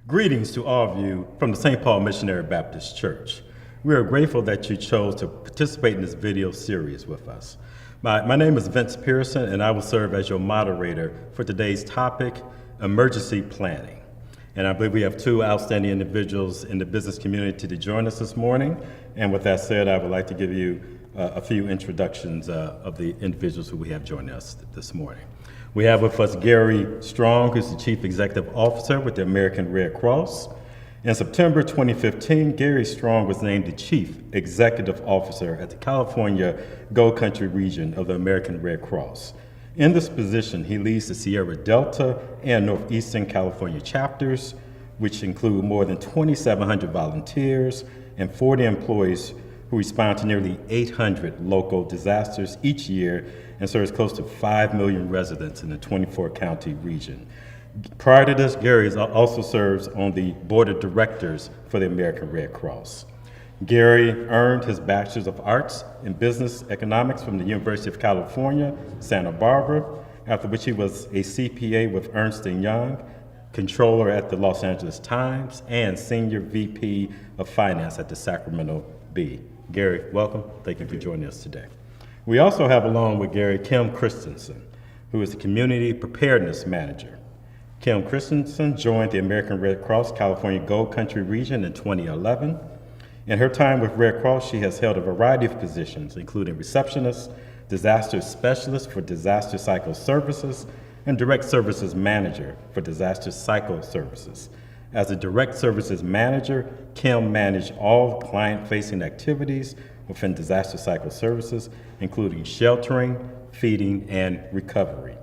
Greetings to all of you from the St. Paul Missionary Baptist Church. We are grateful that you chose to participate in this video series with us. My name is Vince Pearson, and I will serve as your moderator for today's topic, emergency planning. And I believe we have two outstanding individuals in the business community to join us this morning. And with that said, I would like to give you a few introductions of the individuals who we have joining us this morning. We have with us Gary Strong, who's the Chief Executive Officer with the American Red Cross. In September 2015, Gary Strong was named the Chief Executive Officer at the California Gold Country region of the American Red Cross. In this position, he leads the Sierra Delta and Northeastern California chapters, which include more than 2,700 volunteers and 40 employees who respond to nearly 800 local disasters each year and serves close to 5 million residents in the 24-county region. Prior to this, Gary also serves on the board of directors for the American Red Cross. Gary earned his Bachelor's of Arts in Business Economics from the University of California, Santa Barbara, after which he was a CPA with Ernst & Young, controller at the Los Angeles Times, and senior VP of Finance at the Sacramento Bee. Gary, welcome. Thank you for joining us today. We also have along with Gary, Kim Christensen, who is the Community Preparedness Manager. Kim Christensen joined the American Red Cross California Gold Country region in 2011. In her time with Red Cross, she has held a variety of positions, including receptionist, disaster specialist for disaster cycle services, and direct services manager for disaster cycle services. As a direct services manager, Kim managed all client-facing activities within disaster cycle services, including sheltering, feeding, and recovery.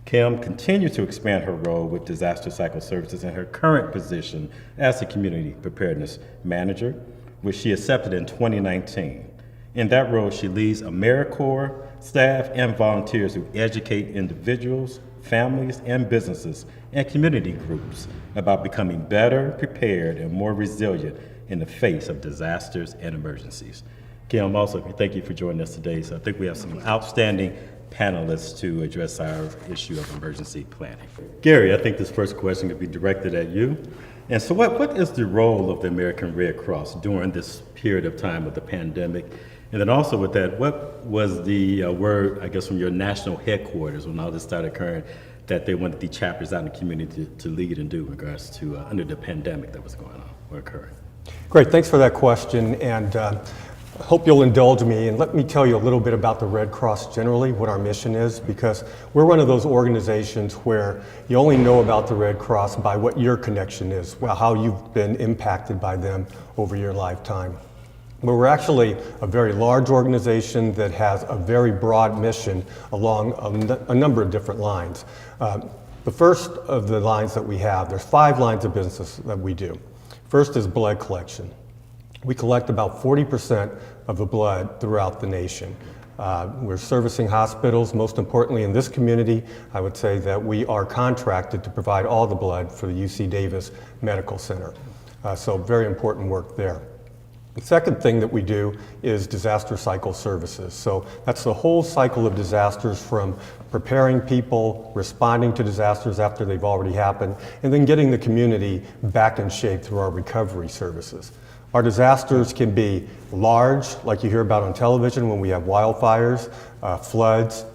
Kim continued to expand her role with disaster cycle services in her current position as the community preparedness manager, which she accepted in 2019. In that role, she leads AmeriCorps staff and volunteers who educate individuals, families, and businesses and community groups about becoming better prepared and more resilient in the face of disasters and emergencies. Kim, also, thank you for joining us today. So I think we have some outstanding panelists to address our issue of emergency planning. Gary, I think this first question could be directed at you. And so what is the role of the American Red Cross during this period of time of the pandemic? And then also with that, what was the word, I guess, from your national headquarters when all this started occurring, that they wanted the chapters out in the community to lead and do in regards to under the pandemic that was going on or occurring? Great, thanks for that question. And I hope you'll indulge me and let me tell you a little bit about the Red Cross generally, what our mission is, because we're one of those organizations where you only know about the Red Cross by what your connection is, well, how you've been impacted by them over your lifetime. But we're actually a very large organization that has a very broad mission along a number of different lines. The first of the lines that we have, there's 5 lines of business that we do. First is blood collection. We collect about 40% of the blood throughout the nation. We're servicing hospitals. Most importantly in this community, I would say that we are contracted to provide all the blood for the UC Davis Medical Center. So very important work there. The second thing that we do is disaster cycle services. So that's the whole cycle of disasters, from preparing people, responding to disasters after they've already happened, and then getting the community back in shape through our recovery services. Our disasters can be large, like you hear about on television when we have wildfires, floods.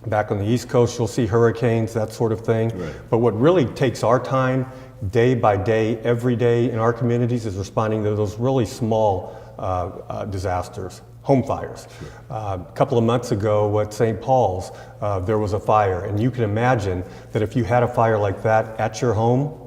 Back on the East Coast, you'll see hurricanes, that sort of thing. Right. But what really takes our time, day by day, every day in our communities, is responding to those really small disasters, home fires. Sure. A couple of months ago at St. Paul's, there was a fire, and you can imagine that if you had a fire like that at your home,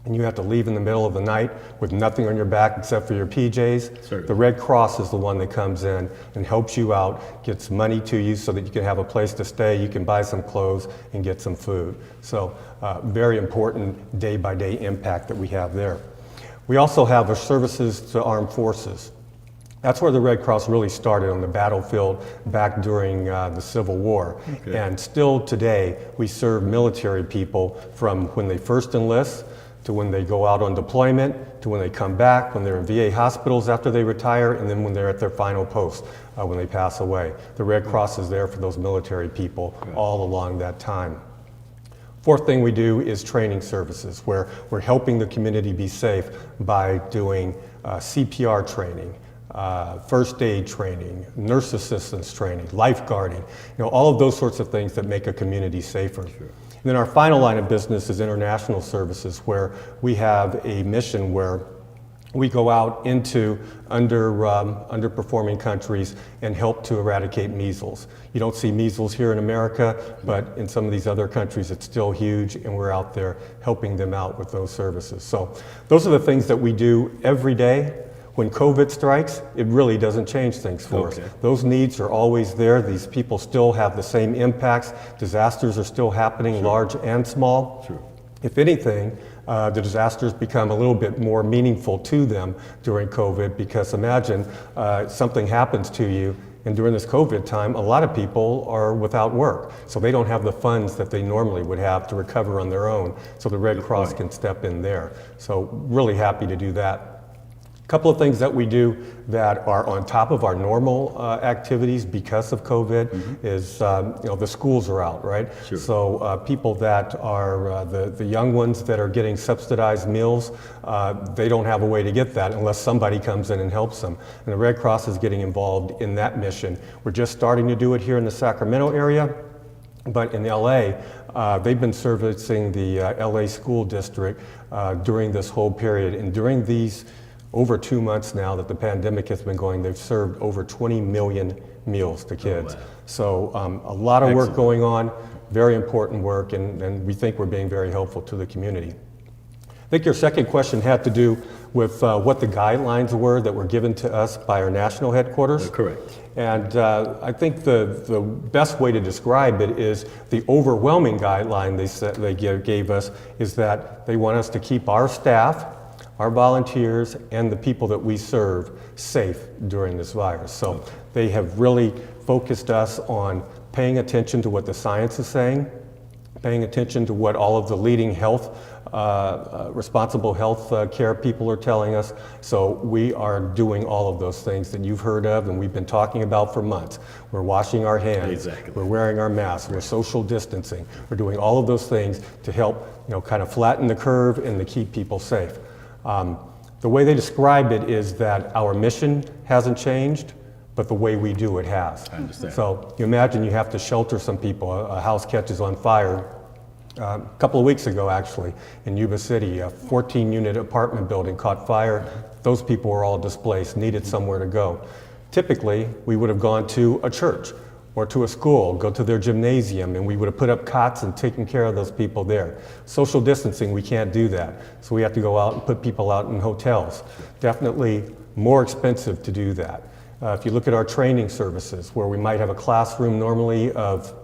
and you have to leave in the middle of the night with nothing on your back except for your PJs, Certainly. the Red Cross is the one that comes in and helps you out, gets money to you so that you can have a place to stay, you can buy some clothes and get some food. So very important day-by-day impact that we have there. We also have our services to armed forces. That's where the Red Cross really started, on the battlefield back during the Civil War. Okay. And still today, we serve military people from when they first enlist, to when they go out on deployment, to when they come back, when they're in VA hospitals after they retire, and then when they're at their final post, when they pass away. The Red Cross is there for those military people all along that time. Fourth thing we do is training services, where we're helping the community be safe by doing CPR training, first aid training, nurse assistance training, lifeguarding, all of those sorts of things that make a community safer. Sure. And then our final line of business is international services, where we have a mission where we go out into underperforming countries and help to eradicate measles. You don't see measles here in America, but in some of these other countries it's still huge, and we're out there helping them out with those services. So those are the things that we do every day. When COVID strikes, it really doesn't change things for us. Those needs are always there. These people still have the same impacts. Disasters are still happening, large and small. Sure. If anything, the disasters become a little bit more meaningful to them during COVID, because imagine something happens to you, and during this COVID time, a lot of people are without work. So they don't have the funds that they normally would have to recover on their own. So the Red Cross can step in there. So really happy to do that. A couple of things that we do that are on top of our normal activities because of COVID is, the schools are out, right? Sure. So people that are, the young ones that are getting subsidized meals, they don't have a way to get that unless somebody comes in and helps them. And the Red Cross is getting involved in that mission. We're just starting to do it here in the Sacramento area, but in LA, they've been servicing the LA school district during this whole period. And during these over 2 months now that the pandemic has been going, they've served over 20 million meals to kids. Oh, wow. So a lot of work going on, very important work, and we think we're being very helpful to the community. I think your second question had to do with what the guidelines were that were given to us by our national headquarters. Correct. And I think the best way to describe it is the overwhelming guideline they gave us is that they want us to keep our staff, our volunteers, and the people that we serve safe during this virus. So they have really focused us on paying attention to what the science is saying, paying attention to what all of the leading responsible health care people are telling us. So we are doing all of those things that you've heard of and we've been talking about for months. We're washing our hands, we're wearing our masks, we're social distancing, we're doing all of those things to help kind of flatten the curve and to keep people safe. The way they describe it is that our mission hasn't changed, but the way we do it has. I understand. So you imagine you have to shelter some people. A house catches on fire. A couple of weeks ago, actually, in Yuba City, a 14-unit apartment building caught fire. Those people were all displaced, needed somewhere to go. Typically, we would have gone to a church or to a school, go to their gymnasium, and we would have put up cots and taken care of those people there. Social distancing, we can't do that. So we have to go out and put people out in hotels. Definitely more expensive to do that. If you look at our training services, where we might have a classroom normally of,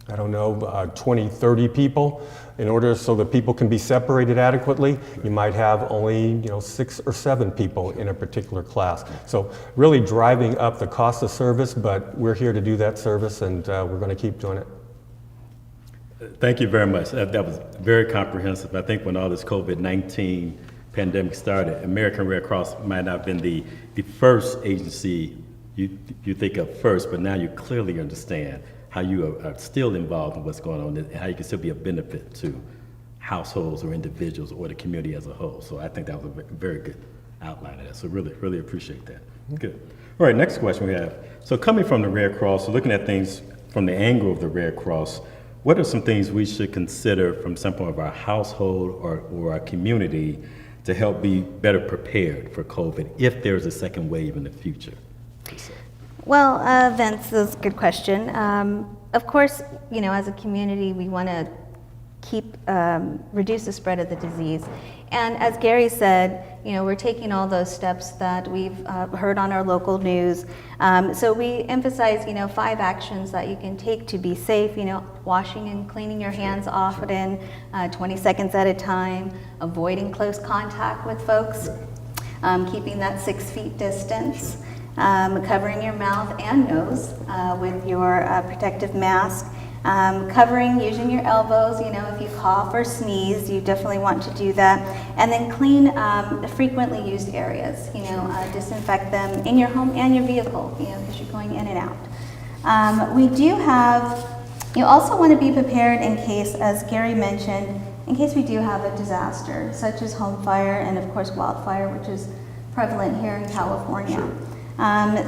20, 30 people, in order so that people can be separated adequately, you might have only 6 or 7 people in a particular class. So really driving up the cost of service, but we're here to do that service, and we're going to keep doing it. Thank you very much. That was very comprehensive. I think when all this COVID-19 pandemic started, American Red Cross might not have been the first agency you think of first, but now you clearly understand how you are still involved in what's going on and how you can still be a benefit to households or individuals or the community as a whole. So I think that was a very good outline of that. So really, really appreciate that. Good. All right, next question we have. So coming from the Red Cross, so looking at things from the angle of the Red Cross, what are some things we should consider from the standpoint of our household or our community to help be better prepared for COVID if there's a second wave in the future? Well, Vince, that's a good question. Of course, as a community, we want to reduce the spread of the disease. And as Gary said, we're taking all those steps that we've heard on our local news. So we emphasize, 5 actions that you can take to be safe, washing and cleaning your hands often, 20 seconds at a time, avoiding close contact with folks, keeping that 6 feet distance, covering your mouth and nose with your protective mask, using your elbows, if you cough or sneeze, you definitely want to do that. And then clean frequently used areas, disinfect them in your home and your vehicle, because you're going in and out. We do have You also want to be prepared in case, as Gary mentioned, in case we do have a disaster, such as home fire and of course wildfire, which is prevalent here in California.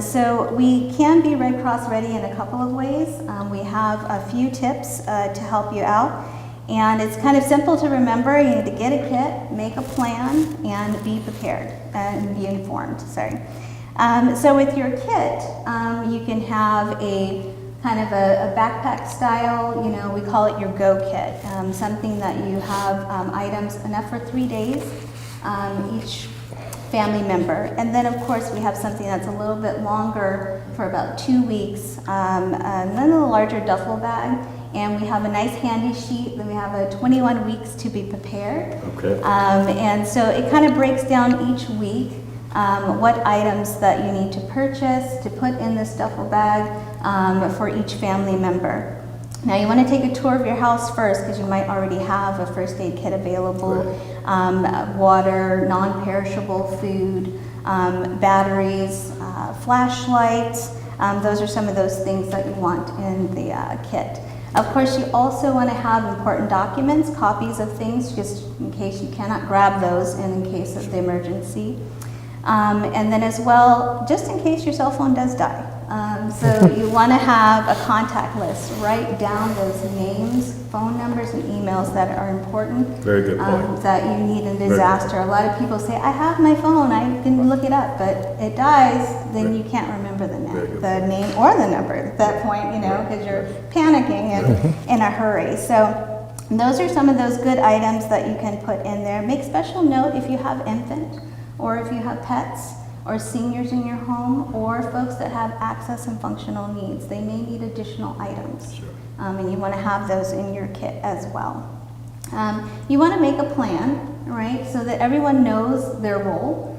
So we can be Red Cross ready in a couple of ways. We have a few tips to help you out. And it's kind of simple to remember. You need to get a kit, make a plan, and be prepared and be informed, sorry. So with your kit, you can have a kind of a backpack style, we call it your go kit, something that you have items enough for 3 days, each family member. And then of course we have something that's a little bit longer for about 2 weeks, and then a larger duffel bag. And we have a nice handy sheet, then we have a 21 weeks to be prepared. Okay. And so it kind of breaks down each week what items that you need to purchase to put in this duffel bag for each family member. Now you want to take a tour of your house first because you might already have a first aid kit available, right. Water, non-perishable food, batteries, flashlights. Those are some of those things that you want in the kit. Of course, you also want to have important documents, copies of things, just in case you cannot grab those and in case of the emergency. And then as well, just in case your cell phone does die. So you want to have a contact list. Write down those names, phone numbers, and emails that are important. Very good point. That you need in disaster. A lot of people say, I have my phone, I can look it up, but it dies, then you can't remember the name or the number at that point, because you're panicking and in a hurry. So those are some of those good items that you can put in there. Make special note if you have infant, or if you have pets, or seniors in your home, or folks that have access and functional needs. They may need additional items. Sure. And you want to have those in your kit as well. You want to make a plan, right, so that everyone knows their role.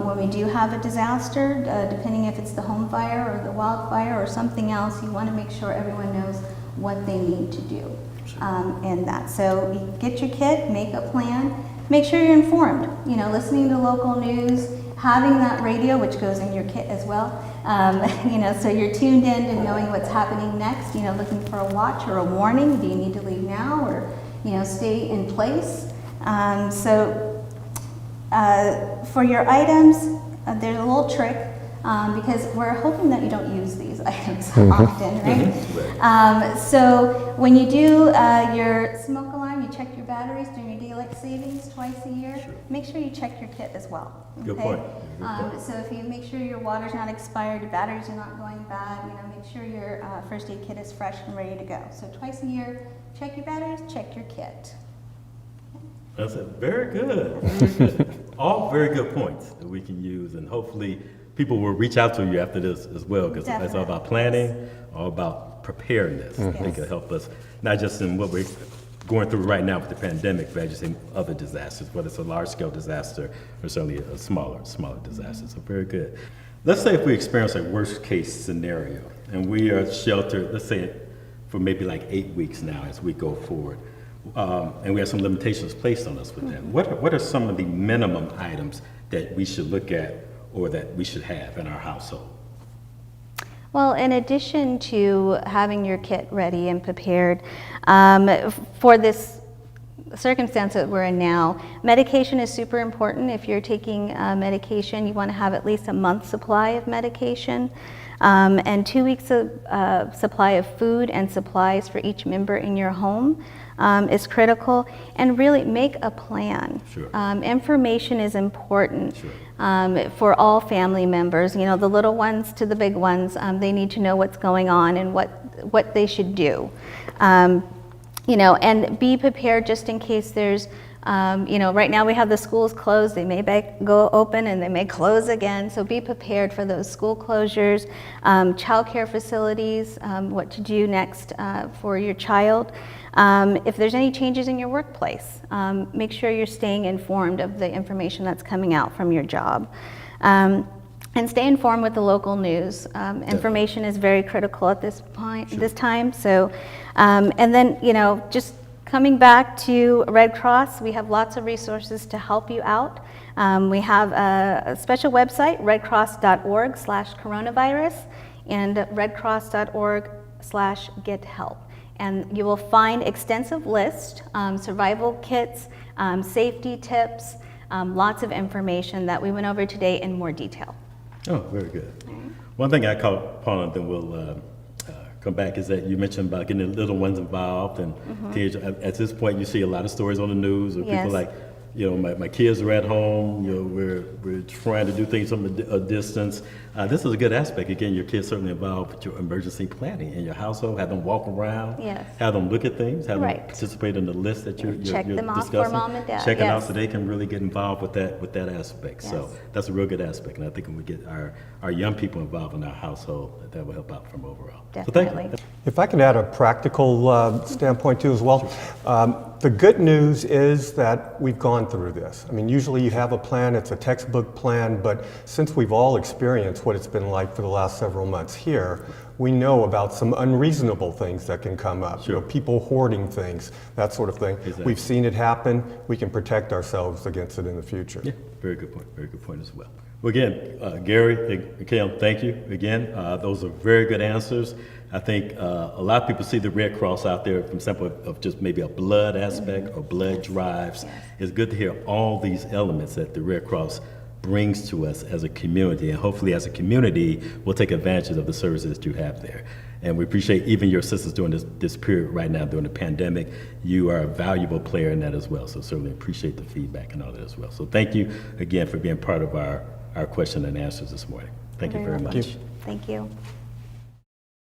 When we do have a disaster, depending if it's the home fire or the wildfire or something else, you want to make sure everyone knows what they need to do in that. So you get your kit, make a plan, make sure you're informed, listening to local news, having that radio, which goes in your kit as well, so you're tuned in to knowing what's happening next, looking for a watch or a warning. Do you need to leave now or, stay in place? For your items, there's a little trick because we're hoping that you don't use these items often, right? So when you do your smoke alarm, you check your batteries during your daylight savings twice a year. Sure. Make sure you check your kit as well. Okay? Good point. So if you make sure your water's not expired, your batteries are not going bad, make sure your first aid kit is fresh and ready to go. So twice a year, check your batteries, check your kit. That's very good. Very good. All very good points that we can use, and hopefully people will reach out to you after this as well, because it's all about planning, all about preparedness. I think it'll help us, not just in what we're going through right now with the pandemic, but just in other disasters, whether it's a large-scale disaster or certainly a smaller disaster. So very good. Let's say if we experience a worst-case scenario, and we are sheltered, let's say for maybe like 8 weeks now as we go forward, and we have some limitations placed on us with that. What are some of the minimum items that we should look at or that we should have in our household? Well, in addition to having your kit ready and prepared, for this circumstance that we're in now, medication is super important. If you're taking medication, you want to have at least a month's supply of medication, and 2 weeks of supply of food and supplies for each member in your home is critical. And really make a plan. Sure. Information is important. Sure. For all family members, the little ones to the big ones, they need to know what's going on and what they should do. And be prepared just in case there's, right now we have the schools closed. They may go open and they may close again. So be prepared for those school closures, childcare facilities, what to do next for your child. If there's any changes in your workplace, make sure you're staying informed of the information that's coming out from your job. And stay informed with the local news. Information is very critical at this point, this time. So, and then, just coming back to Red Cross, we have lots of resources to help you out. We have a special website, redcross.org/coronavirus, and redcross.org/gethelp. and you will find extensive list, survival kits, safety tips, lots of information that we went over today in more detail. Oh, very good. One thing I caught upon, and then we'll come back, is that you mentioned about getting the little ones involved, and kids, at this point you see a lot of stories on the news of Yes. people like, you know, my kids are at home, you know, we're trying to do things from a distance. This is a good aspect. Again, your kids certainly involved with your emergency planning in your household. Have them walk around, Yes. have them look at things, have Right. them participate in the list that you're Check them off for discussing. mom and dad, Checking out yes. so they can really get involved with that aspect. So Yes. that's a real good aspect, and I think when we get our young people involved in our household, that will help out from overall. So thank you. Definitely. If I can add a practical standpoint too as well. The good news is that we've gone through this. I mean, usually you have a plan, it's a textbook plan, but since we've all experienced what it's been like for the last several months here, we know about some unreasonable things that can come up. You know, people hoarding things, that sort of thing. Exactly. We've seen it happen. We can protect ourselves against it in the future. Yeah, very good point. Very good point as well. Well, again, Gary, Kim, thank you again. Those are very good answers. I think a lot of people see the Red Cross out there from standpoint of just maybe a blood aspect or blood drives. Yes. It's good to hear all these elements that the Red Cross brings to us as a community, and hopefully as a community we'll take advantage of the services that you have there. And we appreciate even your assistance during this period right now during the pandemic. You are a valuable player in that as well, so certainly appreciate the feedback and all that as well. So thank you again for being part of our question and answers this morning. Thank you very much. Thank you.